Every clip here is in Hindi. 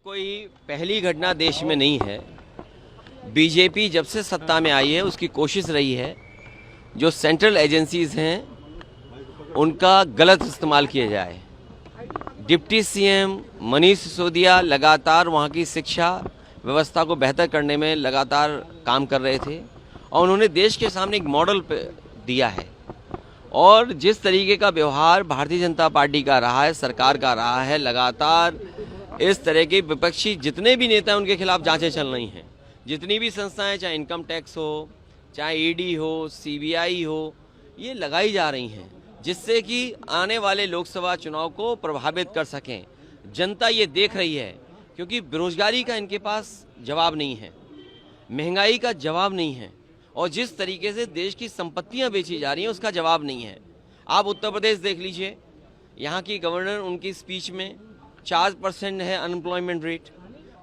कोई पहली घटना देश में नहीं है। बीजेपी जब से सत्ता में आई है उसकी कोशिश रही है जो सेंट्रल एजेंसीज हैं उनका गलत इस्तेमाल किया जाए। डिप्टी सीएम मनीष सिसोदिया लगातार वहाँ की शिक्षा व्यवस्था को बेहतर करने में लगातार काम कर रहे थे और उन्होंने देश के सामने एक मॉडल दिया है। और जिस तरीके का व्यवहार भारतीय जनता पार्टी का रहा है, सरकार का रहा है, लगातार इस तरह के विपक्षी जितने भी नेता हैं उनके खिलाफ जांचें चल रही हैं। जितनी भी संस्थाएं, चाहे इनकम टैक्स हो, चाहे ईडी हो, सीबीआई हो, ये लगाई जा रही हैं जिससे कि आने वाले लोकसभा चुनाव को प्रभावित कर सकें। जनता ये देख रही है क्योंकि बेरोजगारी का इनके पास जवाब नहीं है, महंगाई का जवाब नहीं है और जिस तरीके से देश की संपत्तियां बेची जा रही हैं उसका जवाब नहीं है। आप उत्तर प्रदेश देख लीजिए, यहाँ की गवर्नर उनकी स्पीच में 4% है अनएम्प्लॉयमेंट रेट।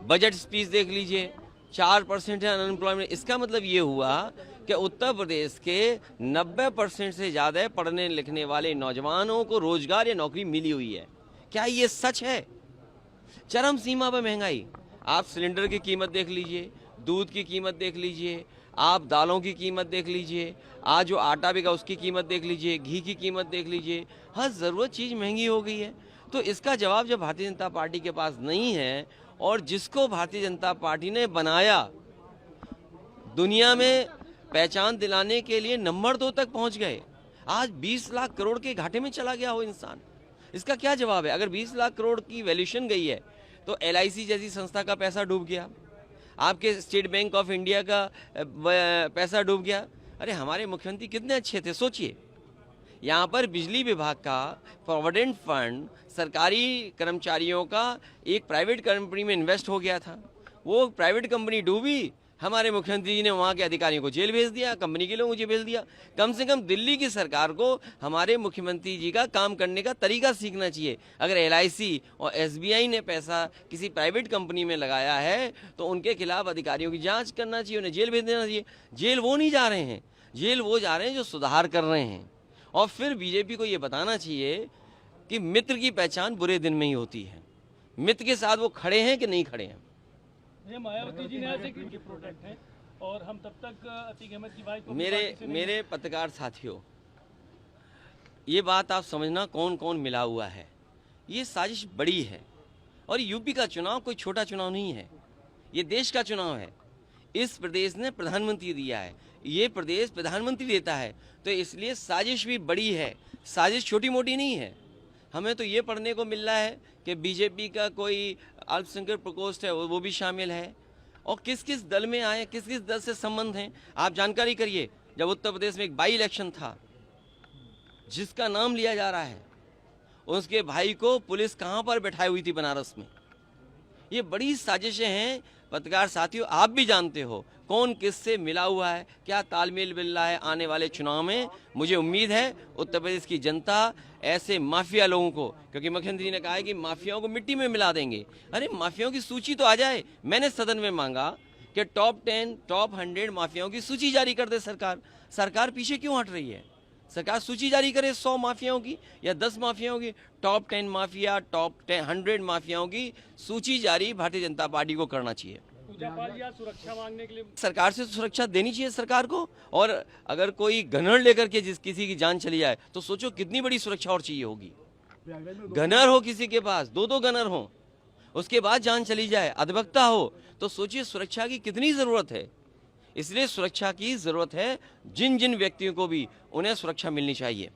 बजट स्पीच देख लीजिए, 4% है अनएम्प्लॉयमेंट। इसका मतलब ये हुआ कि उत्तर प्रदेश के 90% से ज़्यादा पढ़ने लिखने वाले नौजवानों को रोजगार या नौकरी मिली हुई है। क्या ये सच है? चरम सीमा पर महंगाई। आप सिलेंडर की कीमत देख लीजिए, दूध की कीमत देख लीजिए, आप दालों की कीमत देख लीजिए, आज जो आटा बिका उसकी कीमत देख लीजिए, घी की कीमत देख लीजिए, हर ज़रूरत चीज़ महंगी हो गई है। तो इसका जवाब जब भारतीय जनता पार्टी के पास नहीं है और जिसको भारतीय जनता पार्टी ने बनाया, दुनिया में पहचान दिलाने के लिए नंबर 2 तक पहुंच गए, आज 20 लाख करोड़ के घाटे में चला गया हो इंसान, इसका क्या जवाब है? अगर 20 लाख करोड़ की वैल्यूएशन गई है तो LIC जैसी संस्था का पैसा डूब गया, आपके स्टेट बैंक ऑफ इंडिया का पैसा डूब गया। अरे हमारे मुख्यमंत्री कितने अच्छे थे, सोचिए। यहाँ पर बिजली विभाग का प्रोविडेंट फंड सरकारी कर्मचारियों का एक प्राइवेट कंपनी में इन्वेस्ट हो गया था, वो प्राइवेट कंपनी डूबी, हमारे मुख्यमंत्री जी ने वहाँ के अधिकारियों को जेल भेज दिया, कंपनी के लोगों को जेल भेज दिया। कम से कम दिल्ली की सरकार को हमारे मुख्यमंत्री जी का काम करने का तरीका सीखना चाहिए। अगर LIC और SBI ने पैसा किसी प्राइवेट कंपनी में लगाया है तो उनके खिलाफ अधिकारियों की जांच करना चाहिए, उन्हें जेल भेज देना चाहिए। जेल वो नहीं जा रहे हैं, जेल वो जा रहे हैं जो सुधार कर रहे हैं। और फिर बीजेपी को ये बताना चाहिए कि मित्र की पहचान बुरे दिन में ही होती है। मित्र के साथ वो खड़े हैं कि नहीं खड़े हैं। ये मायावती जी ने ऐसे कि प्रोटेक्ट हैं और हम तब तक अतीक अहमद की बात को मेरे पत्रकार साथियों, ये बात आप समझना कौन कौन मिला हुआ है। ये साजिश बड़ी है और यूपी का चुनाव कोई छोटा चुनाव नहीं है, ये देश का चुनाव है। इस प्रदेश ने प्रधानमंत्री दिया है, ये प्रदेश प्रधानमंत्री देता है, तो इसलिए साजिश भी बड़ी है, साजिश छोटी मोटी नहीं है। हमें तो ये पढ़ने को मिल रहा है कि बीजेपी का कोई अल्पसंख्यक प्रकोष्ठ है वो भी शामिल है। और किस किस दल में आए, किस किस दल से संबंध हैं, आप जानकारी करिए। जब उत्तर प्रदेश में एक बाई इलेक्शन था जिसका नाम लिया जा रहा है, उसके भाई को पुलिस कहाँ पर बैठाई हुई थी, बनारस में। ये बड़ी साजिशें हैं पत्रकार साथियों, आप भी जानते हो कौन किससे मिला हुआ है, क्या तालमेल मिल रहा है। आने वाले चुनाव में मुझे उम्मीद है उत्तर प्रदेश की जनता ऐसे माफिया लोगों को, क्योंकि मुख्यमंत्री ने कहा है कि माफियाओं को मिट्टी में मिला देंगे। अरे माफियाओं की सूची तो आ जाए। मैंने सदन में मांगा कि टॉप 10, टॉप 100 माफियाओं की सूची जारी कर दे सरकार। सरकार पीछे क्यों हट रही है? सरकार सूची जारी करे 100 माफियाओं की या 10 माफियाओं की। टॉप 10 माफिया, टॉप 100 माफियाओं की सूची जारी भारतीय जनता पार्टी को करना चाहिए। सुरक्षा मांगने के लिए सरकार से सुरक्षा देनी चाहिए सरकार को। और अगर कोई गनर लेकर के किसी की जान चली जाए तो सोचो कितनी बड़ी सुरक्षा और चाहिए होगी। गनर हो किसी के पास, 2 गनर हो, उसके बाद जान चली जाए, अधिवक्ता हो, तो सोचिए सुरक्षा की कितनी जरूरत है। इसलिए सुरक्षा की जरूरत है, जिन जिन व्यक्तियों को भी उन्हें सुरक्षा मिलनी चाहिए।